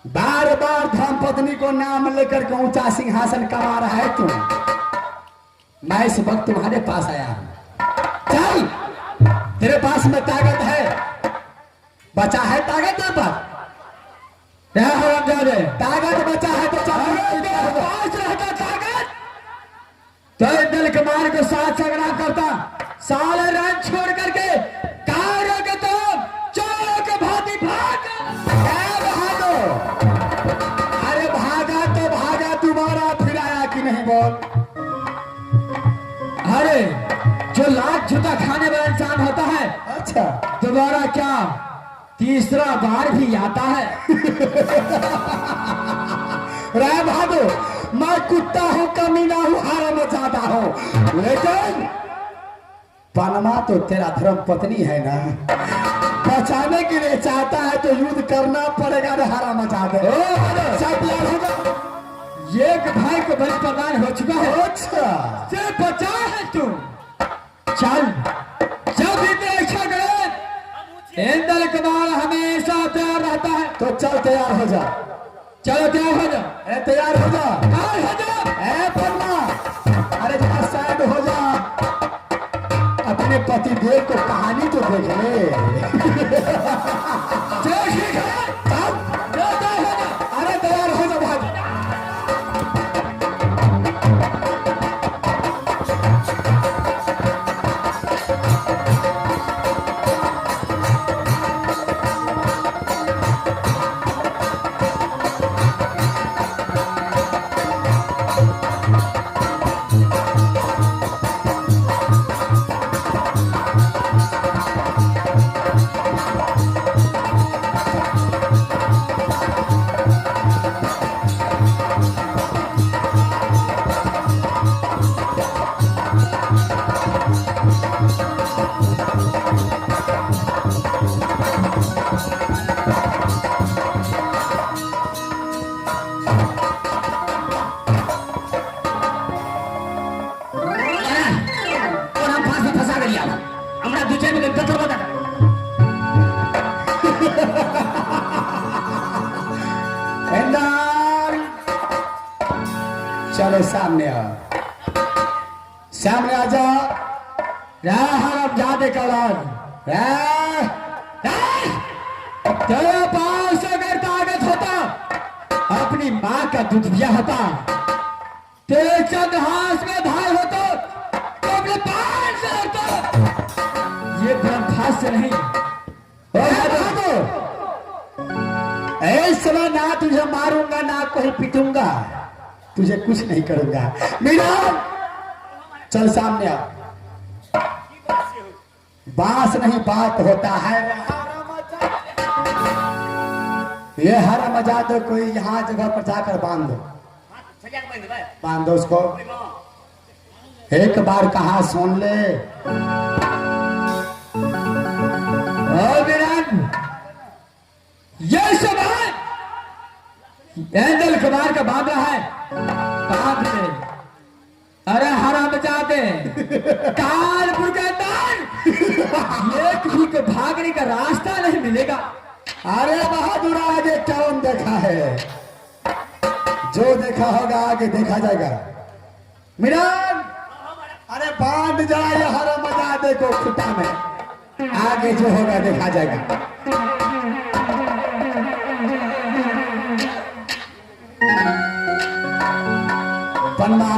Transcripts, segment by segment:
बार बार धर्मपत्नी को नाम लेकर के ऊंचा सिंहासन कमा रहा है तू। मैं इस वक्त तुम्हारे पास आया हूं। चल, तेरे पास में ताकत है, बचा है ताकत तेरे पास? क्या हो ताकत बचा है तो पास रहता ताकत तो दिल कुमार को साथ झगड़ा करता, साले रात छोड़ करके कारों के तो चोरों के भांति भाग। अरे भागा तो भागा, तुम्हारा फिर आया कि नहीं बोल। अरे जो लाख जूता खाने वाला इंसान होता है, अच्छा दोबारा क्या तीसरा बार भी आता है। रे भादो, मैं कुत्ता हूं, कमीना हूं, हराम ज्यादा हूं, लेकिन पनमा तो तेरा धर्म पत्नी है ना। बचाने के लिए चाहता है तो युद्ध करना पड़ेगा। रे हराम ज्यादा एक भाई को बलि प्रदान हो चुका है। अच्छा से बचा है तू। चल, जब भी तेरा इच्छा करे इंदल कुमार हमेशा तैयार रहता है। तो चल तैयार हो जा। चलो तैयार हो जा। तैयार हो जा, तैयार हो जा। परमा, अरे जरा साइड हो जा, अपने पति देव को कहानी तो देख ले। अरे तैयार हो जा भाई। चलो सामने आ, सामने आ जा। हराम जादे का औलाद, तेरे पास अगर ताकत होता, अपनी माँ का दूध दिया होता, तेरे चंद हाथ में धार होता तो अपने पान से होता। ये ब्रह्मास्त्र नहीं। इस समय ना तुझे मारूंगा ना कोई पीटूंगा, तुझे कुछ नहीं करूंगा। मीरा, चल सामने आ। बांस नहीं बात होता है। ये हर मजा तो कोई यहाँ जगह पर जाकर बांध दो, बांध दो उसको। एक बार कहा सुन ले। ये सब है इंदल कुमार का बांधा है, बांध ले। अरे हराम जाते कानपुर के अंदर एक भी को भागने का रास्ता नहीं मिलेगा। अरे बहादुर, आगे कौन देखा है? जो देखा होगा आगे देखा जाएगा। मिरान, अरे बांध जाए हराम जाते को खुटा में, आगे जो होगा देखा जाएगा। पन्ना,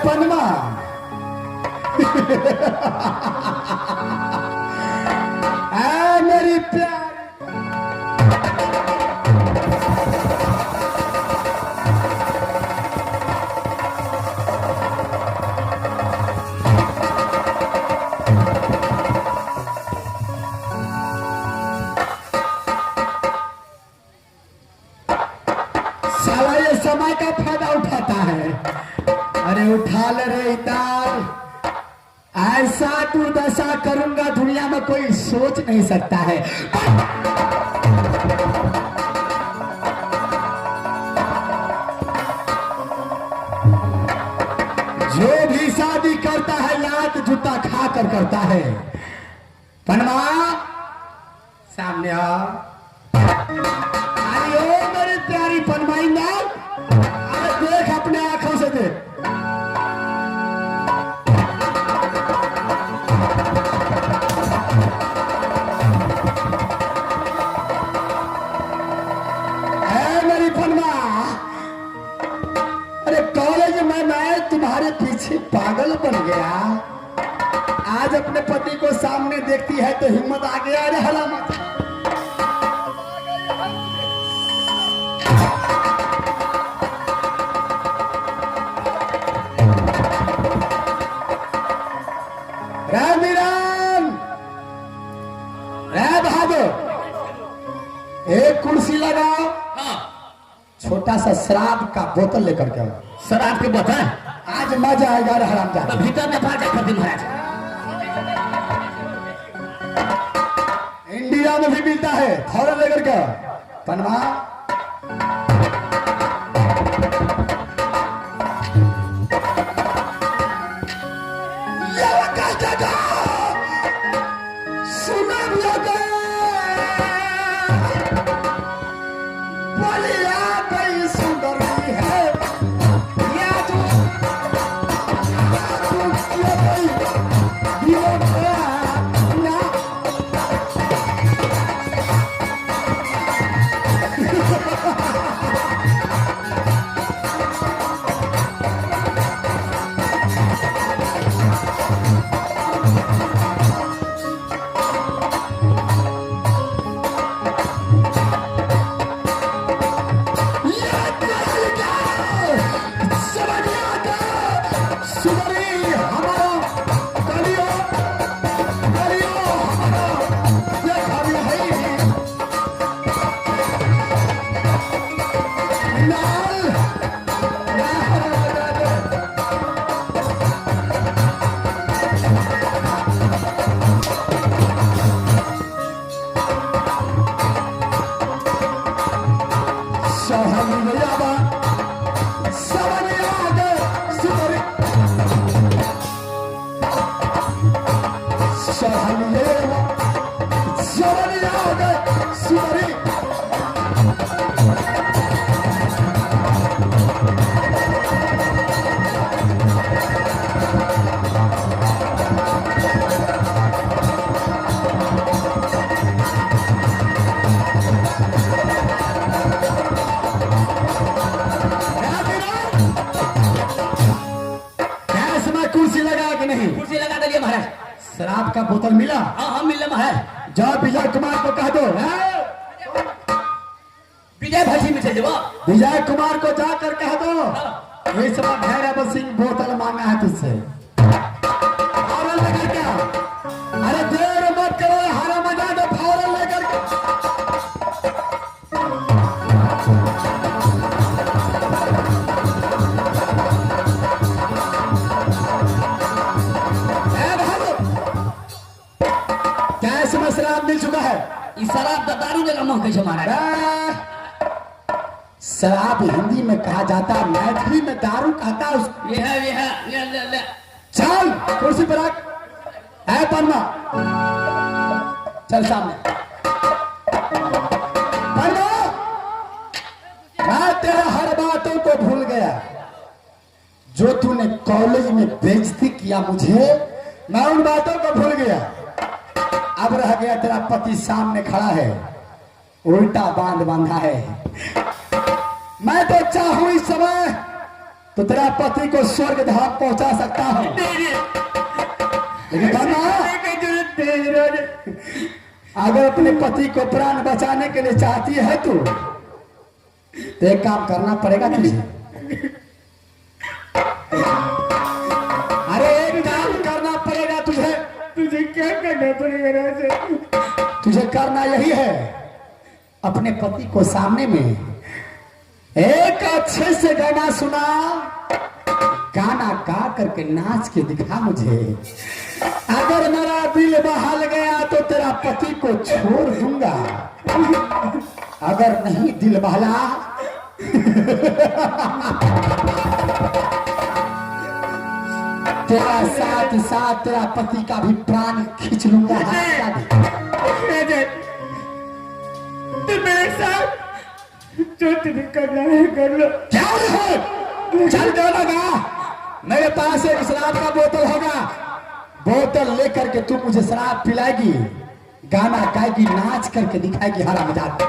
पन्मा, मेरी प्यार। साला ये समय का फायदा उठाता है। अरे उठा ले रे इतार, ऐसा दुर्दशा करूंगा दुनिया में कोई सोच नहीं सकता है। जो भी शादी करता है लात जूता खा कर करता है। पनमा, सामने आओ। अरे ओ मेरी प्यारी पनमाइंदा, अरे देख अपने आंखों से देख। मेरी पनमा, अरे कॉलेज में मैं तुम्हारे पीछे पागल बन गया। आज अपने पति को सामने देखती है तो हिम्मत आ गया। अरे हला मत। एक कुर्सी लगाओ। छोटा सा शराब का बोतल लेकर के आओ। शराब के बोतल आज मजा आएगा। हरामजादा तो भीतर में पा जा पति महाराज। इंडिया में भी मिलता है, थोड़ा लेकर के पनवा। शराब का बोतल मिला? हाँ मिला महाराज। जाओ विजय कुमार को कह दो। विजय भाजी में चले विजय कुमार को जाकर कह दो इस बार भैरव सिंह बोतल मांगा है तुझसे। फौरन लेकर क्या? अरे देर मत करो, हारा मजा दो, फौरन लेकर के। शराब मिल चुका है। इस शराब का दारू का नाम कैसे मारा? शराब हिंदी में कहा जाता, मैथिली में दारू कहता है। ले। चल कुर्सी पर रख। है पन्ना, चल सामने। पन्ना, मैं तेरा हर बातों को भूल गया। जो तूने कॉलेज में बेइज्जती किया मुझे, मैं उन बातों को भूल गया। अब रह गया तेरा पति सामने खड़ा है, उल्टा बांध बांधा है। मैं तो चाहूं इस समय तो तेरा पति को स्वर्ग धाम पहुंचा सकता हूं। लेकिन अगर अपने पति को प्राण बचाने के लिए चाहती है तो एक काम करना पड़ेगा तुझे। अरे एक काम करना पड़ेगा तुझे। तुझे क्या करना पड़ेगा राजा? तुझे करना यही है, अपने पति को सामने में एक अच्छे से गाना सुना, गाना गा करके नाच के दिखा मुझे। अगर मेरा दिल बहल गया तो तेरा पति को छोड़ दूंगा, अगर नहीं दिल बहला तेरा साथ साथ तेरा पति का भी प्राण खींच लूंगा। साहब जो तुम्हें करना है कर लो। क्या है? चल दो लगा, मेरे पास एक शराब का बोतल होगा, बोतल लेकर के तू मुझे शराब पिलाएगी, गाना गाएगी, नाच करके दिखाएगी हरा मजाक।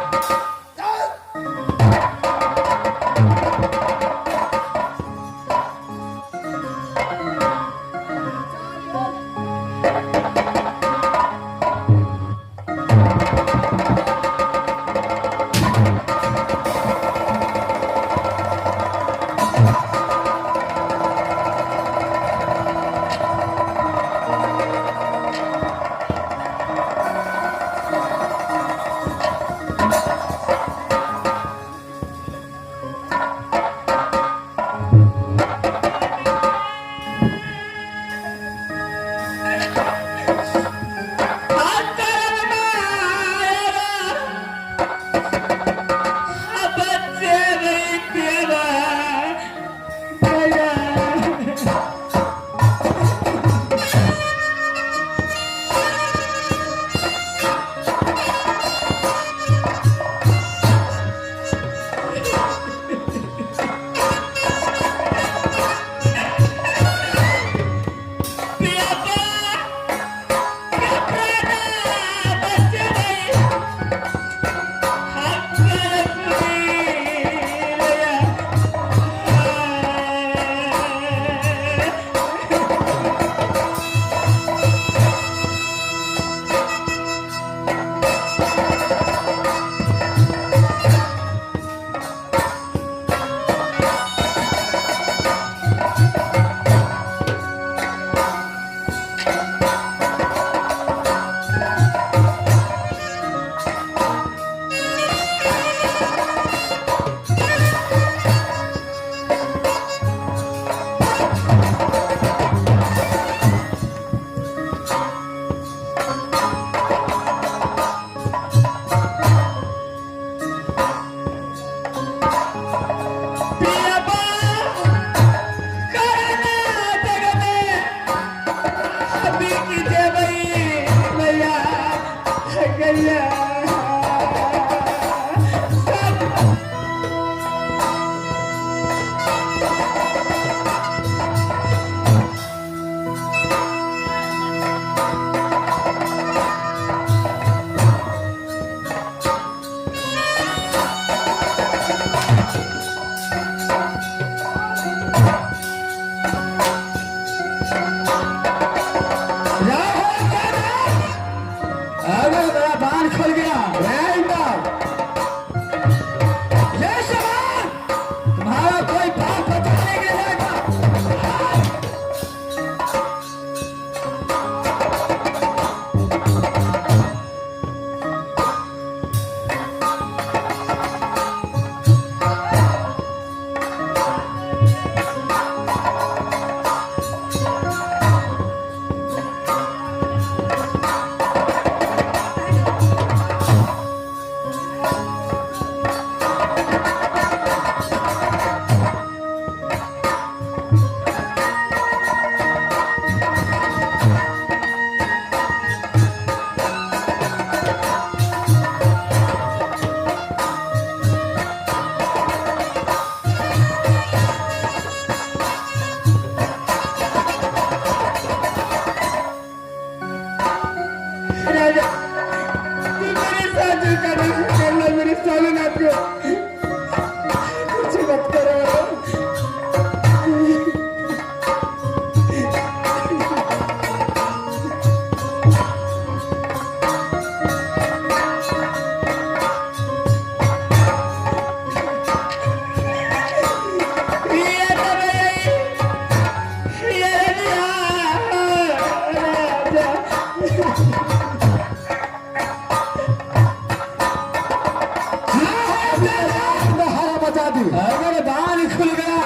अगर बाल खुल गया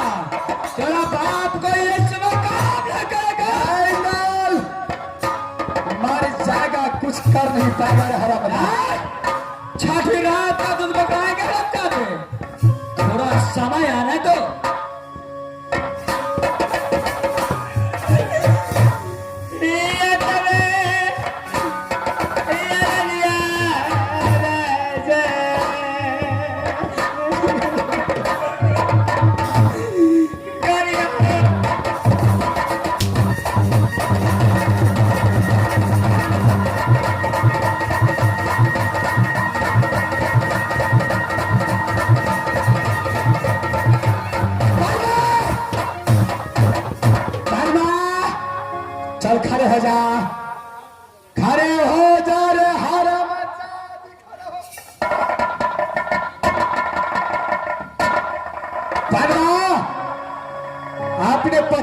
तेरा बाप को ये चमकाम लगेगा, मर जाएगा, कुछ कर नहीं पाएगा रे हरा बना। छठी रात का दूध पकाएगा रखता पे, थोड़ा समय आने दो।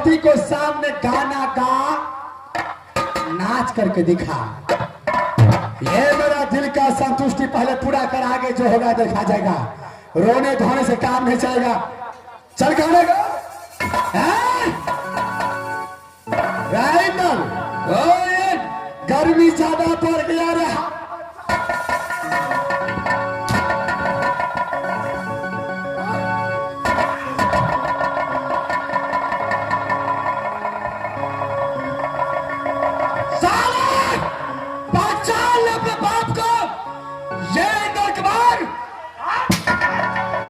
पति को सामने गाना गा, नाच करके दिखा। ये मेरा दिल का संतुष्टि पहले पूरा कर, आगे जो होगा देखा जाएगा। रोने धोने से काम नहीं चलेगा। चल गाने का राइमल, गर्मी ज्यादा पड़ गया रे।